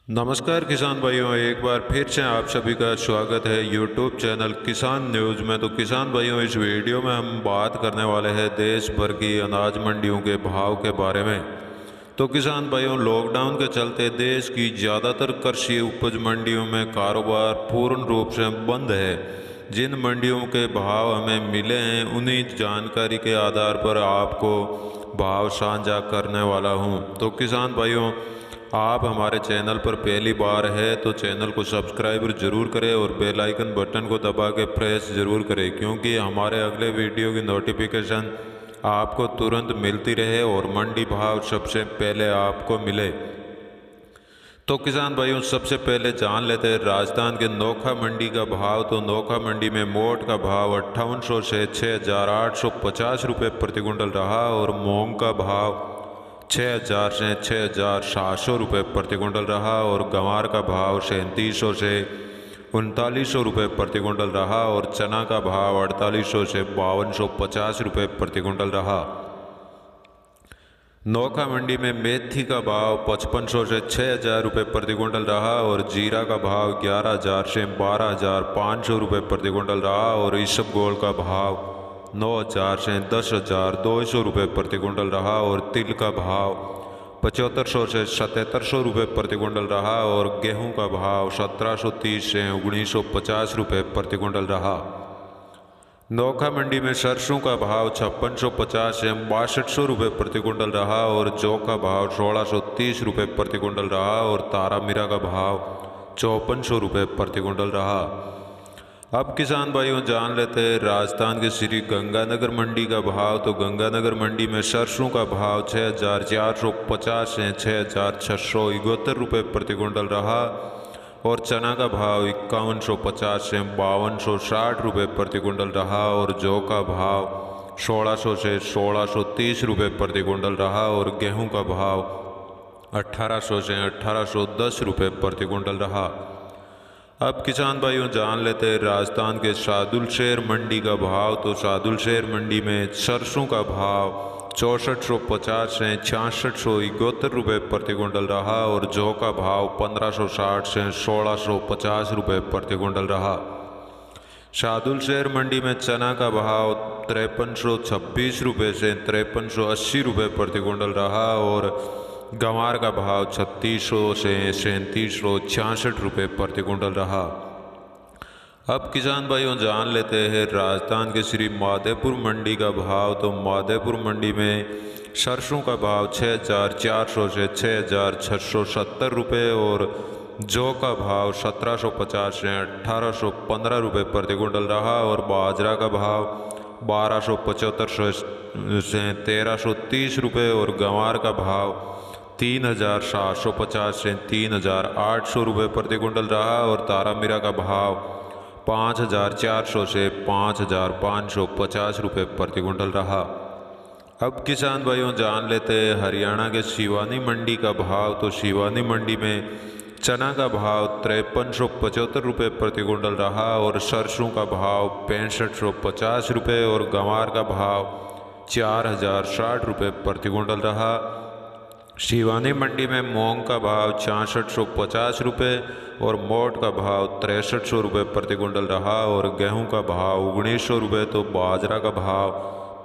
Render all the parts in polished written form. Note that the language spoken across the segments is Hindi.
नमस्कार किसान भाइयों, एक बार फिर से आप सभी का स्वागत है यूट्यूब चैनल किसान न्यूज़ में। तो किसान भाइयों, इस वीडियो में हम बात करने वाले हैं देश भर की अनाज मंडियों के भाव के बारे में। तो किसान भाइयों, लॉकडाउन के चलते देश की ज़्यादातर कृषि उपज मंडियों में कारोबार पूर्ण रूप से बंद है। जिन मंडियों के भाव हमें मिले हैं उन्हीं जानकारी के आधार पर आपको भाव साझा करने वाला हूं। तो किसान भाइयों, आप हमारे चैनल पर पहली बार है तो चैनल को सब्सक्राइब जरूर करें और बेल आइकन बटन को दबा के प्रेस जरूर करें, क्योंकि हमारे अगले वीडियो की नोटिफिकेशन आपको तुरंत मिलती रहे और मंडी भाव सबसे पहले आपको मिले। तो किसान भाइयों, सबसे पहले जान लेते हैं राजस्थान के नोखा मंडी का भाव। तो नोखा मंडी में मोट का भाव 5800 से 6850 रुपये प्रति कुंटल रहा और मूंग का भाव 6000 से 6700 रुपये प्रति कुंटल रहा और गंवार का भाव 3700 से 3900 रुपये प्रति कुंटल रहा और चना का भाव 4800 से 5250 रुपये प्रति कुंटल रहा। नोखा मंडी में मेथी का भाव 5500 से 6000 रुपये प्रति कुंटल रहा और जीरा का भाव 11000 से 12500 रुपये प्रति कुंटल रहा और इसबगोल का भाव 9000 से 10200 रुपये प्रति कुंटल रहा और तिल का भाव 7500 से 7700 रुपये प्रति कुंटल रहा और गेहूं का भाव 1730 से 1950 रुपये प्रति कुंटल रहा। नोखा मंडी में सरसों का भाव 5650 से 6200 रुपये प्रति कुंटल रहा और जौ का भाव 1630 रुपये प्रति कुंटल रहा और तारा मीरा का भाव 5400 रुपये प्रति कुंटल रहा। अब किसान भाइयों, जान लेते हैं राजस्थान के श्री गंगानगर मंडी का भाव। तो गंगानगर मंडी में सरसों का भाव 6450 से 6671 रुपये प्रति कुंटल रहा और चना का भाव 5150 से 5260 रुपये प्रति कुंटल रहा और जौ का भाव 1600 से 1630 रुपये प्रति कुंटल रहा और गेहूं का भाव 1800 से 1810 रुपये प्रति कुंटल रहा। अब किसान भाइयों, जान लेते हैं राजस्थान के शाहदुल शहर मंडी का भाव। तो शाहदुल शहर मंडी में सरसों का भाव 6450 से 6671 रुपये प्रति कुंटल रहा और जौ का भाव 1560 से 1650 रुपये प्रति कुंटल रहा। शाहदुल शहर मंडी में चना का भाव 5326 रुपये से 5380 रुपये प्रति कुंटल रहा और गंवार का भाव 3600 से 3766 रुपये प्रति कुंटल रहा। अब किसान भाइयों, जान लेते हैं राजस्थान के श्री माधेपुर मंडी का भाव। तो माधेपुर मंडी में सरसों का भाव 6400 से 6670 रुपये और जौ का भाव 1750 से 1815 रुपये प्रति कुंटल रहा और बाजरा का भाव 1275 से 1330 रुपये और गंवार का भाव 3750 से 3800 रुपये प्रति कुंटल रहा और तारा मीरा का भाव 5400 से 5550 रुपये प्रति कुंटल रहा। अब किसान भाइयों, जान लेते हैं हरियाणा के शिवानी मंडी का भाव। तो शिवानी मंडी में चना का भाव 5375 रुपये प्रति कुंटल रहा और सरसों का भाव 6550 रुपये और गंवार का भाव 4060 रुपये प्रति कुंटल रहा। शिवानी मंडी में मूंग का भाव 6650 रुपये और मोट का भाव 6300 रुपये प्रति कुंटल रहा और गेहूं का भाव 1900 रुपये। तो बाजरा का भाव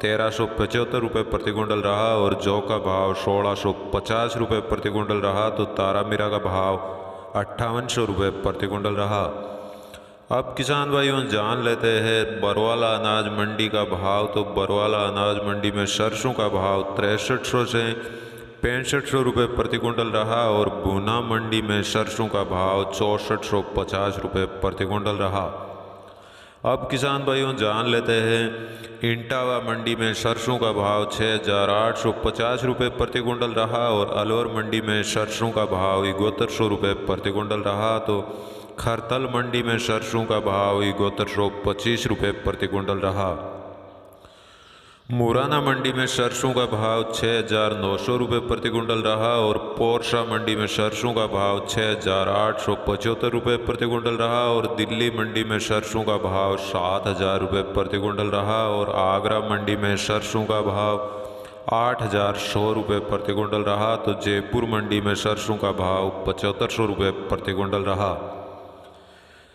1375 रुपये प्रति कुंटल रहा और जौ का भाव 1650 रुपये प्रति कुंटल रहा। तो तारा मीरा का भाव 5800 रुपये प्रति कुंटल रहा। अब किसान भाइयों, जान लेते हैं बरवाला अनाज मंडी का भाव। तो बरवाला अनाज मंडी में सरसों का भाव 6300 से 6500 रुपये प्रति कुंटल रहा और भूना मंडी में सरसों का भाव 6450 रुपये प्रति कुंटल रहा। अब किसान भाइयों, जान लेते हैं इंटावा मंडी में सरसों का भाव 6850 रुपये प्रति कुंटल रहा और अलवर मंडी में सरसों का भाव 7100 रुपये प्रति कुंटल रहा। तो खरतल मंडी में सरसों का भाव 7125 रुपये प्रति कुंटल रहा। मुराना मंडी में सरसों का भाव 6900 रुपये प्रति कुंटल रहा और पोरसा मंडी में सरसों का भाव 6875 रुपये प्रति कुंटल रहा और दिल्ली मंडी में सरसों का भाव 7000 रुपये प्रति कुंटल रहा और आगरा मंडी में सरसों का भाव 8,100 रुपये प्रति क्विंटल रहा। तो जयपुर मंडी में सरसों का भाव 7,500 रुपये प्रति क्विंटल रहा।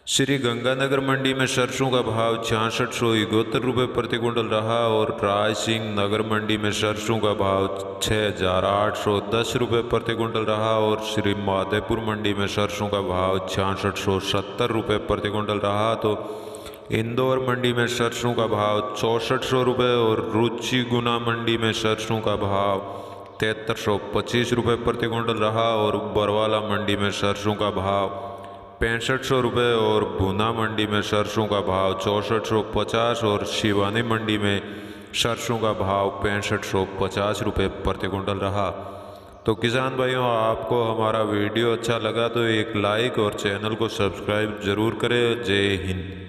श्री गंगानगर मंडी में सरसों का भाव 6671 रुपये प्रति क्विंटल रहा और राय सिंह नगर मंडी में सरसों का भाव 6,810 रुपये प्रति क्विंटल रहा और श्री माधेपुर मंडी में सरसों का भाव 6670 रुपये प्रति क्विंटल रहा। तो इंदौर मंडी में सरसों का भाव 6400 रुपये और रुचि गुना मंडी में सरसों का भाव 7325 रुपये प्रति क्विंटल रहा और बरवाला मंडी में सरसों का भाव 6500 रुपये और भूना मंडी में सरसों का भाव 6450 और शिवानी मंडी में सरसों का भाव 6550 रुपये प्रति क्विंटल रहा। तो किसान भाइयों, आपको हमारा वीडियो अच्छा लगा तो एक लाइक और चैनल को सब्सक्राइब जरूर करें। जय हिंद।